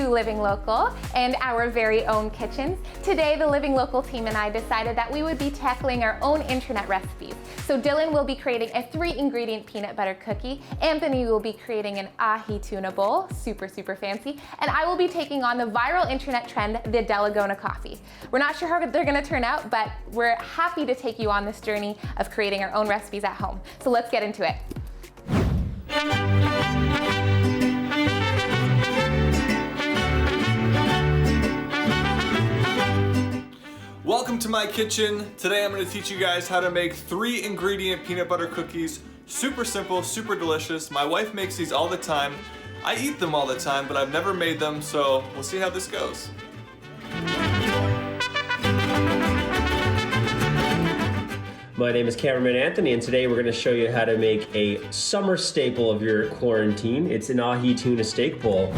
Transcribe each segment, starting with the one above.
to Living Local and our very own kitchens. Today, the Living Local team and I decided that we would be tackling our own internet recipes. So Dylan will be creating a 3-ingredient peanut butter cookie. Anthony will be creating an ahi tuna bowl, super fancy. And I will be taking on the viral internet trend, the Dalgona coffee. We're not sure how they're gonna turn out, but we're happy to take you on this journey of creating our own recipes at home. So let's get into it. Welcome to my kitchen. Today I'm going to teach you guys how to make 3-ingredient peanut butter cookies. Super simple, super delicious. My wife makes these all the time. I eat them all the time, but I've never made them, so we'll see how this goes. My name is Cameraman Anthony, and today we're going to show you how to make a summer staple of your quarantine. It's an ahi tuna steak bowl.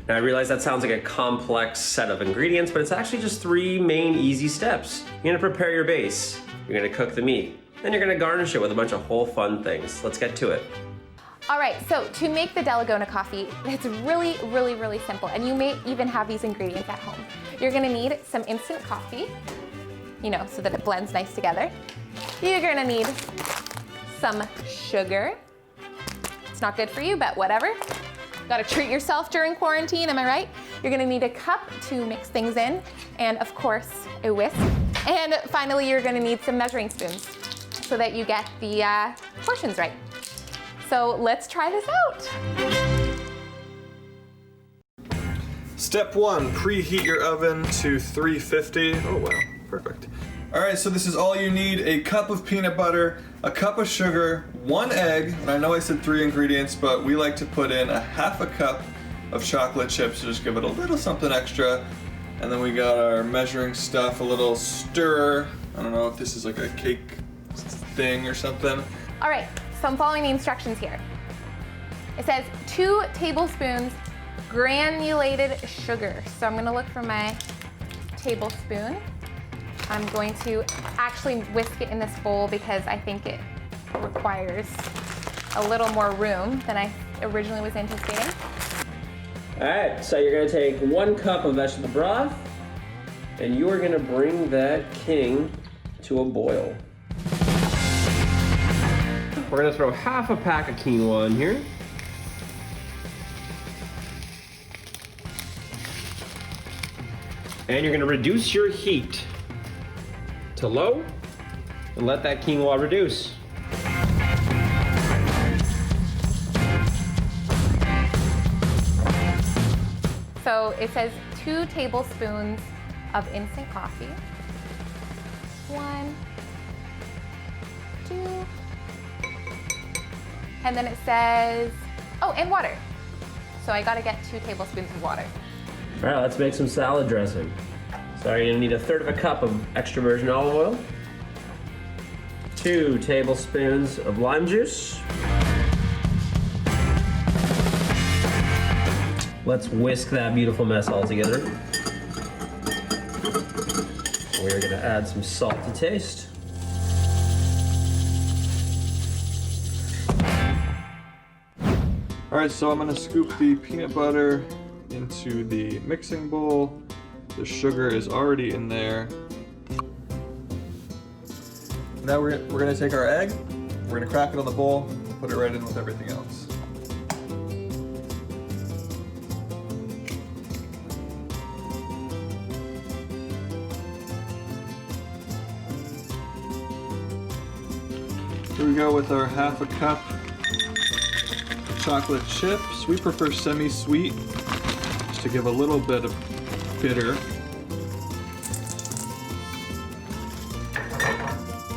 Now I realize that sounds like a complex set of ingredients, but it's actually just 3 main easy steps. You're gonna prepare your base, you're gonna cook the meat, then you're gonna garnish it with a bunch of whole fun things. Let's get to it. All right, so to make the Dalgona coffee, it's really simple, and you may even have these ingredients at home. You're gonna need some instant coffee, so that it blends nice together. You're gonna need some sugar. It's not good for you, but whatever. Gotta treat yourself during quarantine, am I right? You're gonna need a cup to mix things in, and of course, a whisk. And finally, you're gonna need some measuring spoons so that you get the portions right. So let's try this out. Step 1, preheat your oven to 350. Oh wow, perfect. All right, so this is all you need: a cup of peanut butter, a cup of sugar, 1 egg, and I know I said 3 ingredients, but we like to put in a ½ a cup of chocolate chips to just give it a little something extra. And then we got our measuring stuff, a little stirrer. I don't know if this is like a cake thing or something. All right, so I'm following the instructions here. It says 2 tablespoons granulated sugar. So I'm gonna look for my tablespoon. I'm going to actually whisk it in this bowl because I think it requires a little more room than I originally was anticipating. All right, so you're gonna take 1 cup of vegetable broth, and you are gonna bring that king to a boil. We're gonna throw ½ a pack of quinoa in here. And you're gonna reduce your heat to low and let that quinoa reduce. So it says 2 tablespoons of instant coffee. 1, 2, and then it says, oh, and water. So I gotta get 2 tablespoons of water. All right, let's make some salad dressing. So you're gonna need 1/3 of a cup of extra virgin olive oil, 2 tablespoons of lime juice. Let's whisk that beautiful mess all together. We're gonna add some salt to taste. All right, so I'm gonna scoop the peanut butter into the mixing bowl. The sugar is already in there. Now we're gonna take our egg, we're gonna crack it on the bowl, and put it right in with everything else. Here we go with our ½ a cup of chocolate chips. We prefer semi-sweet, just to give a little bit of bitter.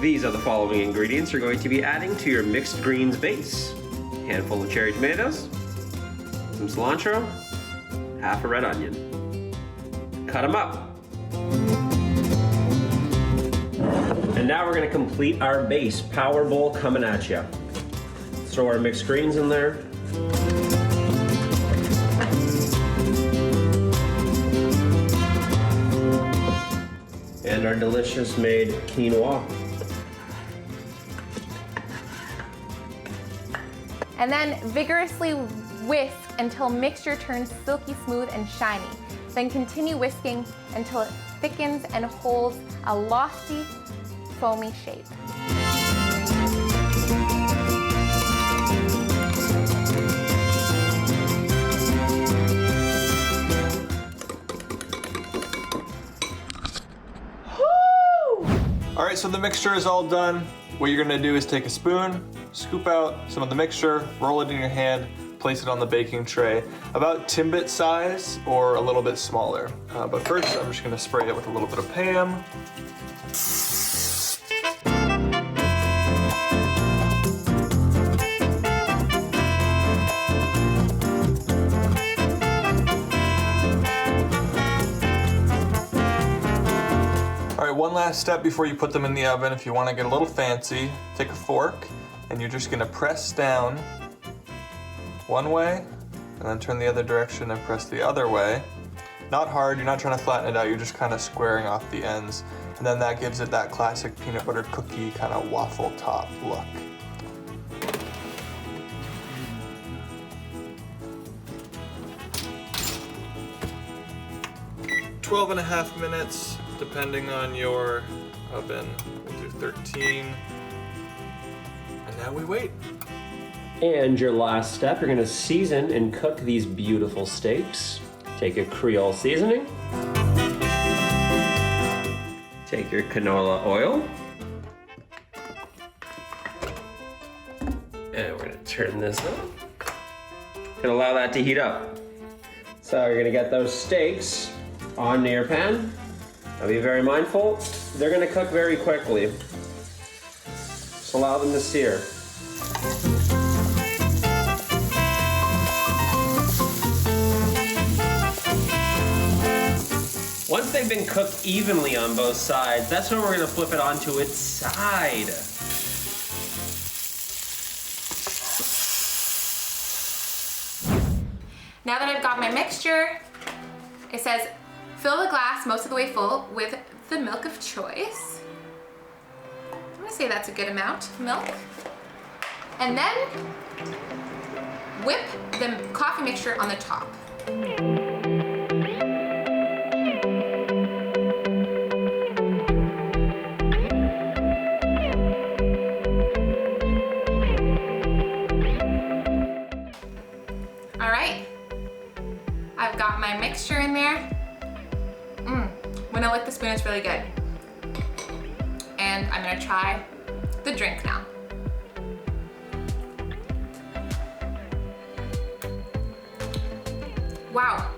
These are the following ingredients you're going to be adding to your mixed greens base. A handful of cherry tomatoes, some cilantro, ½ a red onion. Cut them up. And now we're gonna complete our base. Power bowl coming at you. Throw our mixed greens in there. And our delicious made quinoa. And then vigorously whisk until mixture turns silky smooth and shiny. Then continue whisking until it thickens and holds a lofty, foamy shape. All right, so the mixture is all done. What you're gonna do is take a spoon, scoop out some of the mixture, roll it in your hand, place it on the baking tray, about Timbit size or a little bit smaller. But first, I'm just gonna spray it with a little bit of Pam. All right, one last step before you put them in the oven. If you want to get a little fancy, take a fork and you're just gonna press down one way and then turn the other direction and press the other way. Not hard, you're not trying to flatten it out, you're just kind of squaring off the ends. And then that gives it that classic peanut butter cookie kind of waffle top look. "12 and a half minutes, depending on your oven. We'll do 13. And now we wait. And your last step, you're gonna season and cook these beautiful steaks. Take a Creole seasoning. Take your canola oil. And we're gonna turn this on. And allow that to heat up. So you're gonna get those steaks onto your pan. Now be very mindful, they're gonna cook very quickly. Just allow them to sear. Once they've been cooked evenly on both sides, that's when we're gonna flip it onto its side. Now that I've got my mixture, it says fill the glass most of the way full with the milk of choice. I'm gonna say that's a good amount of milk. And then whip the coffee mixture on the top. All right, I've got my mixture in there. When I lick the spoon, it's really good. And I'm gonna try the drink now. Wow,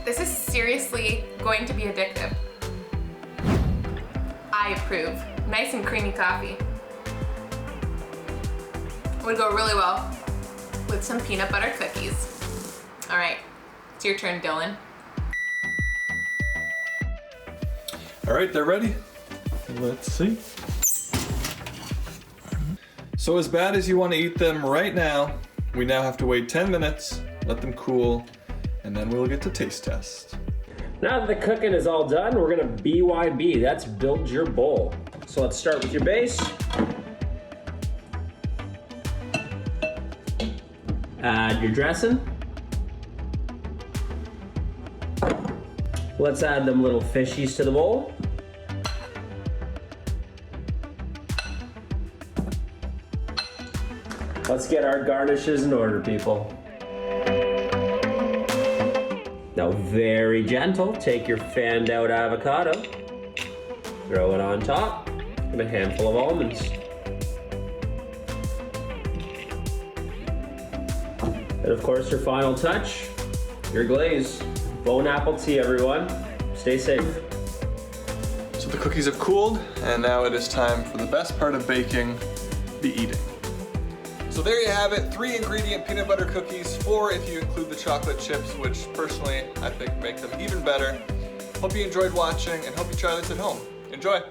this is seriously going to be addictive. I approve. Nice and creamy coffee. Would go really well with some peanut butter cookies. All right, it's your turn, Dylan. All right, they're ready. Let's see. So as bad as you want to eat them right now, we now have to wait 10 minutes, let them cool, and then we'll get to taste test. Now that the cooking is all done, we're gonna BYB, that's build your bowl. So let's start with your base. Add your dressing. Let's add them little fishies to the bowl. Let's get our garnishes in order, people. Now, very gentle, take your fanned out avocado, throw it on top, and a handful of almonds. And of course, your final touch, your glaze. Bon appetit, everyone. Stay safe. So the cookies have cooled, and now it is time for the best part of baking, the eating. So there you have it, 3 ingredient peanut butter cookies, 4 if you include the chocolate chips, which personally I think make them even better. Hope you enjoyed watching and hope you try this at home. Enjoy.